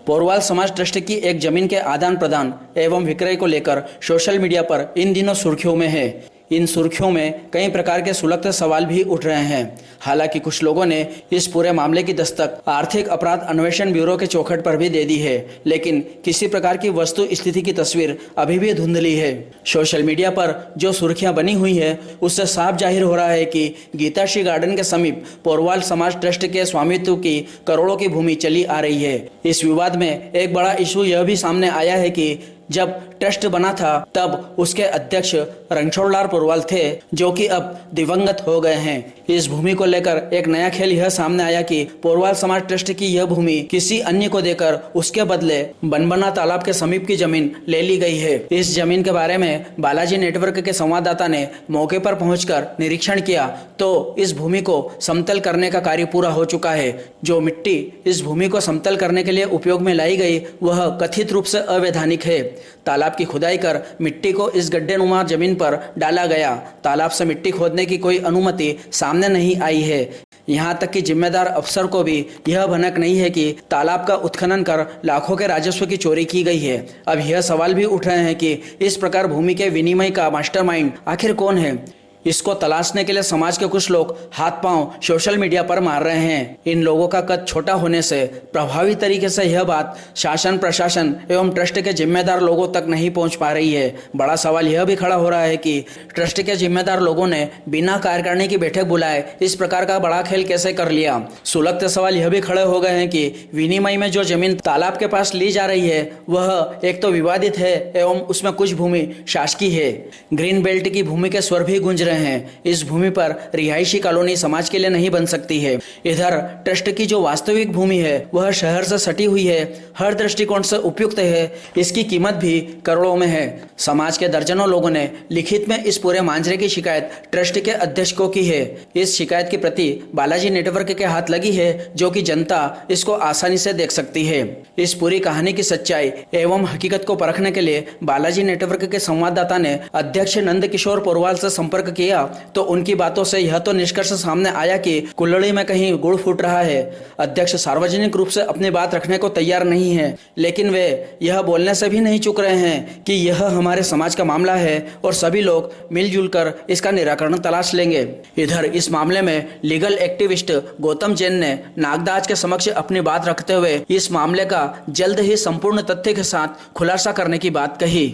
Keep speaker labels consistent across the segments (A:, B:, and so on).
A: पोरवाल समाज ट्रस्ट की एक जमीन के आदान प्रदान एवं विक्रय को लेकर सोशल मीडिया पर इन दिनों सुर्खियों में है। इन सुर्खियों में कई प्रकार के सुलगते सवाल भी उठ रहे हैं। हालांकि कुछ लोगों ने इस पूरे मामले की दस्तक आर्थिक अपराध अन्वेषण ब्यूरो के चौखट पर भी दे दी है, लेकिन किसी प्रकार की वस्तु स्थिति की तस्वीर अभी भी धुंधली है। सोशल मीडिया पर जो सुर्खियां बनी हुई है उससे साफ जाहिर हो रहा है कि गीताश्री गार्डन के समीप पोरवाल समाज ट्रस्ट के स्वामित्व की करोड़ों की भूमि चली आ रही है। इस विवाद में एक बड़ा इशू यह भी सामने आया है कि जब ट्रस्ट बना था तब उसके अध्यक्ष रणछोड़लाल पोरवाल थे, जो कि अब दिवंगत हो गए हैं। इस भूमि को लेकर एक नया खेल यह सामने आया कि पोरवाल समाज ट्रस्ट की यह भूमि किसी अन्य को देकर उसके बदले बनबना तालाब के समीप की जमीन ले ली गई है। इस जमीन के बारे में बालाजी नेटवर्क के संवाददाता ने मौके पर पहुंचकर निरीक्षण किया तो इस भूमि को समतल करने का कार्य पूरा हो चुका है। जो मिट्टी इस भूमि को समतल करने के लिए उपयोग में लाई गई वह कथित रूप से अवैधानिक है। तालाब की खुदाई कर मिट्टी को इस गड्ढेनुमा जमीन पर डाला गया। तालाब से मिट्टी खोदने की कोई अनुमति सामने नहीं आई है। यहाँ तक कि जिम्मेदार अफसर को भी यह भनक नहीं है कि तालाब का उत्खनन कर लाखों के राजस्व की चोरी की गई है। अब यह सवाल भी उठ रहे हैं कि इस प्रकार भूमि के विनिमय का मास्टरमाइंड आखिर कौन है। इसको तलाशने के लिए समाज के कुछ लोग हाथ पांव सोशल मीडिया पर मार रहे हैं। इन लोगों का कद छोटा होने से प्रभावी तरीके से यह बात शासन प्रशासन एवं ट्रस्ट के जिम्मेदार लोगों तक नहीं पहुंच पा रही है। बड़ा सवाल यह भी खड़ा हो रहा है कि ट्रस्ट के जिम्मेदार लोगों ने बिना कार्यकारिणी की बैठक बुलाए इस प्रकार का बड़ा खेल कैसे कर लिया। सुलगते सवाल यह भी खड़े हो गए हैं कि विनिमय में जो जमीन तालाब के पास ली जा रही है वह एक तो विवादित है एवं उसमें कुछ भूमि शासकीय है। ग्रीन बेल्ट की भूमि के स्वर भी गूंज हैं। इस भूमि पर रिहायशी कॉलोनी समाज के लिए नहीं बन सकती है। इधर ट्रस्ट की जो वास्तविक भूमि है वह शहर से सटी हुई है, हर दृष्टिकोण से उपयुक्त है। इसकी कीमत भी करोड़ों में है। समाज के दर्जनों लोगों ने लिखित में इस पूरे मांजरे की शिकायत ट्रस्ट के अध्यक्ष को की है। इस शिकायत की प्रति बालाजी नेटवर्क के हाथ लगी है, जो कि जनता इसको आसानी से देख सकती है। इस पूरी कहानी की सच्चाई एवं हकीकत को परखने के लिए बालाजी नेटवर्क के संवाददाता ने अध्यक्ष नंद किशोर पोरवाल से संपर्क किया तो उनकी बातों से यह तो निष्कर्ष सामने आया कि कुल्लड़ी में कहीं गुड़ फूट रहा है। अध्यक्ष सार्वजनिक रूप से अपनी बात रखने को तैयार नहीं है, लेकिन वे यह बोलने से भी नहीं चूक रहे हैं कि यह हमारे समाज का मामला है और सभी लोग मिलजुल कर इसका निराकरण तलाश लेंगे। इधर इस मामले में लीगल एक्टिविस्ट गौतम जैन ने नागदाज के समक्ष अपनी बात रखते हुए इस मामले का जल्द ही संपूर्ण तथ्य के साथ खुलासा करने की बात कही।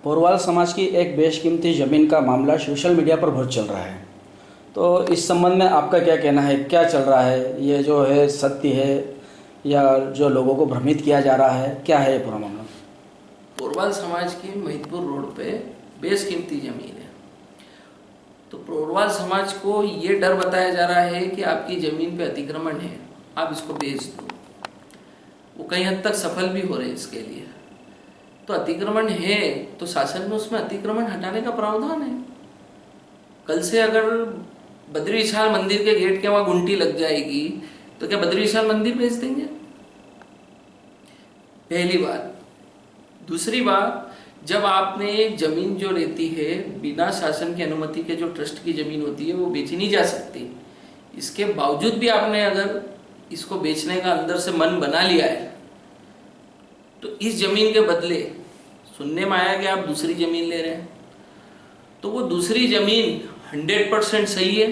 A: पोरवाल समाज की एक बेशकीमती ज़मीन का मामला सोशल मीडिया पर बहुत चल रहा है, तो इस संबंध में आपका क्या कहना है? क्या चल रहा है? ये जो है सत्य है या जो लोगों को भ्रमित किया जा रहा है, क्या है ये पूरा मामला?
B: पोरवाल समाज की महिदपुर रोड पे बेशकीमती ज़मीन है, तो पोरवाल समाज को ये डर बताया जा रहा है कि आपकी ज़मीन पे अतिक्रमण है, आप इसको बेच दो। वो कई हद तक सफल भी हो रहे हैं इसके लिए। तो अतिक्रमण है तो शासन में उसमें अतिक्रमण हटाने का प्रावधान है। कल से अगर बद्री विशाल मंदिर के गेट के वहां गुंटी लग जाएगी तो क्या बद्री विशाल मंदिर बेच देंगे? पहली बात। दूसरी बात, जब आपने एक जमीन जो रहती है बिना शासन की अनुमति के, जो ट्रस्ट की जमीन होती है, वो बेची नहीं जा सकती। इसके बावजूद भी आपने अगर इसको बेचने का अंदर से मन बना लिया है तो इस जमीन के बदले सुनने में आया कि आप दूसरी जमीन ले रहे हैं, तो वो दूसरी जमीन 100% सही है,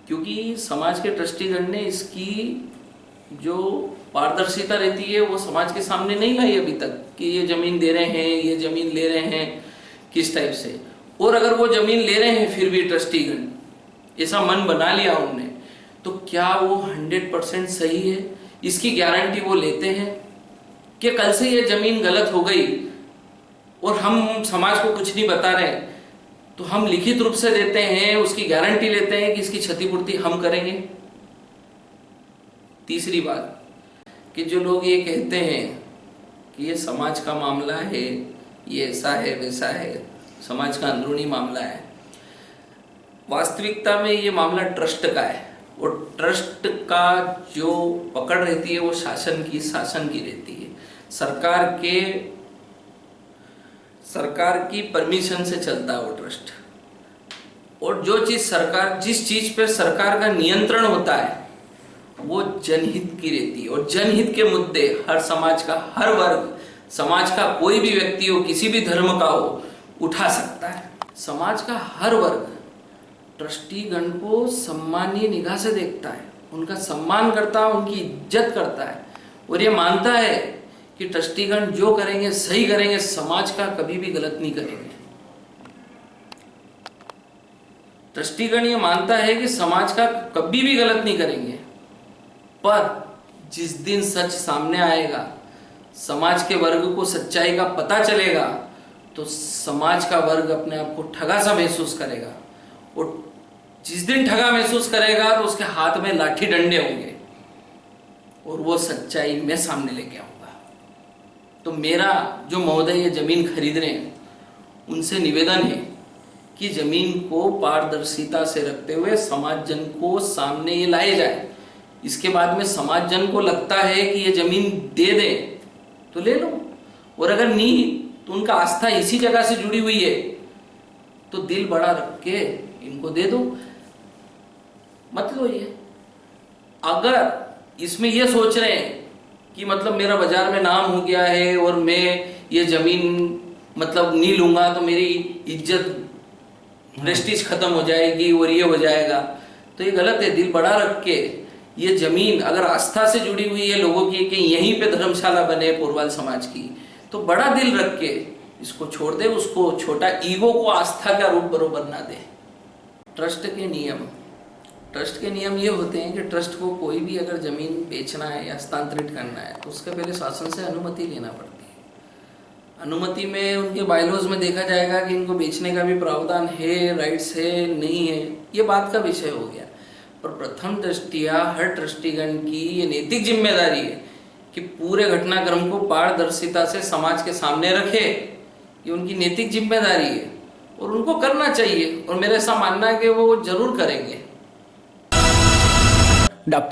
B: क्योंकि समाज के ट्रस्टीगण ने इसकी जो पारदर्शिता रहती है वो समाज के सामने नहीं लाई अभी तक कि ये जमीन दे रहे हैं, ये जमीन ले रहे हैं, किस टाइप से। और अगर वो जमीन ले रहे हैं फिर भी ट्रस्टीगण ऐसा मन बना लिया उन्होंने, तो क्या वो 100% सही है? इसकी गारंटी वो लेते हैं कि कल से ये जमीन गलत हो गई और हम समाज को कुछ नहीं बता रहे, तो हम लिखित रूप से देते हैं, उसकी गारंटी लेते हैं कि इसकी क्षतिपूर्ति हम करेंगे। तीसरी बात कि जो लोग ये कहते हैं कि ये समाज का मामला है, ये ऐसा है वैसा है, समाज का अंदरूनी मामला है, वास्तविकता में ये मामला ट्रस्ट का है और ट्रस्ट का जो पकड़ रहती है वो शासन की रहती है। सरकार की परमिशन से चलता है वो ट्रस्ट, और जो चीज जिस चीज पे सरकार का नियंत्रण होता है वो जनहित की रहती है, और जनहित के मुद्दे हर समाज का हर वर्ग, समाज का कोई भी व्यक्ति हो, किसी भी धर्म का हो, उठा सकता है। समाज का हर वर्ग ट्रस्टीगण को सम्मानीय निगाह से देखता है, उनका सम्मान करता है, उनकी इज्जत करता है, और ये मानता है कि ट्रस्टीगण जो करेंगे सही करेंगे, समाज का कभी भी गलत नहीं करेंगे। ट्रस्टीगण ये मानता है कि समाज का कभी भी गलत नहीं करेंगे, पर जिस दिन सच सामने आएगा, समाज के वर्ग को सच्चाई का पता चलेगा, तो समाज का वर्ग अपने आप को ठगा सा महसूस करेगा, और जिस दिन ठगा महसूस करेगा तो उसके हाथ में लाठी डंडे होंगे और वो सच्चाई में सामने लेके आऊंगा। तो मेरा जो महोदय ये जमीन खरीद रहे हैं उनसे निवेदन है कि जमीन को पारदर्शिता से रखते हुए समाज जन को सामने ये लाए जाए। इसके बाद में समाज जन को लगता है कि ये जमीन दे दे तो ले लो, और अगर नहीं तो उनका आस्था इसी जगह से जुड़ी हुई है तो दिल बड़ा रख के इनको दे दो, मत लो ये। अगर इसमें ये सोच रहे हैं कि मतलब मेरा बाजार में नाम हो गया है और मैं ये जमीन मतलब नहीं लूंगा तो मेरी इज्जत प्रेस्टीज खत्म हो जाएगी और ये हो जाएगा, तो ये गलत है। दिल बड़ा रख के ये जमीन अगर आस्था से जुड़ी हुई है लोगों की कि यहीं पे धर्मशाला बने पोरवाल समाज की, तो बड़ा दिल रख के इसको छोड़ दे, उसको छोटा ईगो को आस्था का रूप बरोबर ना दे। ट्रस्ट के नियम ये होते हैं कि ट्रस्ट को कोई भी अगर जमीन बेचना है या हस्तांतरित करना है तो उसके पहले शासन से अनुमति लेना पड़ती है। अनुमति में उनके बायलॉज में देखा जाएगा कि इनको बेचने का भी प्रावधान है, राइट्स है, नहीं है, ये बात का विषय हो गया। पर प्रथम दृष्टिया हर ट्रस्टीगण की ये नैतिक जिम्मेदारी है कि पूरे घटनाक्रम को पारदर्शिता से समाज के सामने रखे। ये उनकी नैतिक जिम्मेदारी है और उनको करना चाहिए, और मेरा ऐसा मानना है कि वो जरूर करेंगे।
A: डॉक्टर